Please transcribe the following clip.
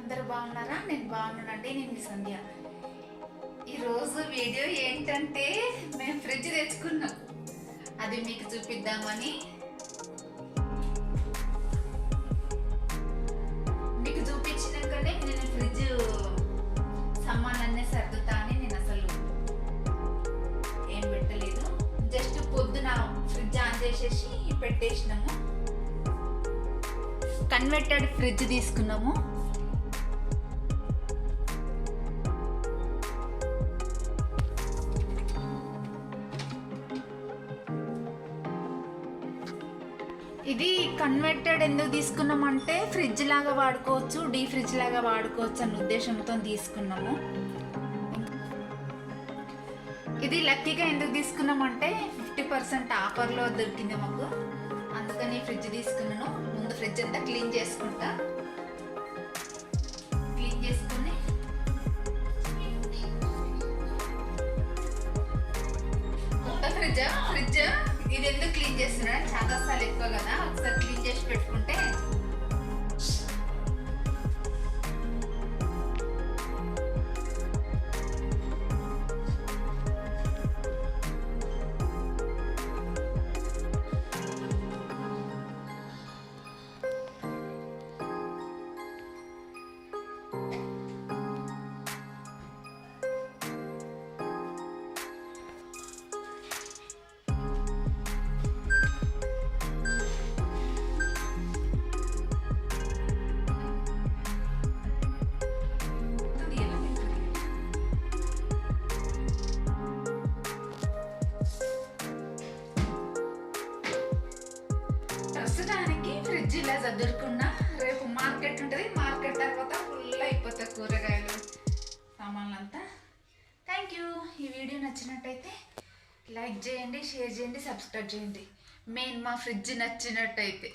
అందరు బాగున్నారా? నేను బాగున్నానండి. నేను మీ సంధ్య. ఈరోజు వీడియో ఏంటంటే మేము ఫ్రిడ్జ్ తెచ్చుకున్నాం, అది మీకు చూపిద్దామని. మీకు చూపించినాకనే నేను ఫ్రిడ్జ్ సామాన్లన్నీ సర్దుతా అని నేను అసలు ఏం పెట్టలేదు. జస్ట్ పొద్దున ఫ్రిడ్జ్ ఆన్ చేసేసి పెట్టేసినాము. కన్వర్టెడ్ ఫ్రిడ్జ్ తీసుకున్నాము. ఇది కన్వర్టెడ్ ఎందుకు తీసుకున్నామంటే ఫ్రిడ్జ్ లాగా వాడుకోవచ్చు, డీ ఫ్రిడ్జ్ లాగా వాడుకోవచ్చు అన్న ఉద్దేశంతో తీసుకున్నాము. ఇది లక్కీగా ఎందుకు తీసుకున్నామంటే 50% ఆఫర్లో దొరికింది మాకు, అందుకని ఫ్రిడ్జ్ తీసుకున్నాను. ముందు ఫ్రిడ్జ్ అంతా క్లీన్ చేసుకుంటా. క్లీన్ చేసుకుని ఫ్రిడ్జ్ ఇది ఎందుకు క్లీన్ చేస్తున్నా, చాలా సార్లు ఎక్కువ కదా, ఒకసారి క్లీన్ చేసి పెట్టుకుంటే ప్రస్తుతానికి ఫ్రిడ్జ్ ఇలా చదువుకున్నా. రేపు మార్కెట్ ఉంటుంది, మార్కెట్ తర్వాత ఫుల్ అయిపోతాయి కూరగాయలు సామాన్లంతా. థ్యాంక్ యూ. ఈ వీడియో నచ్చినట్టయితే లైక్ చేయండి, షేర్ చేయండి, సబ్స్క్రైబ్ చేయండి. మెయిన్ మా ఫ్రిడ్జ్ నచ్చినట్టయితే.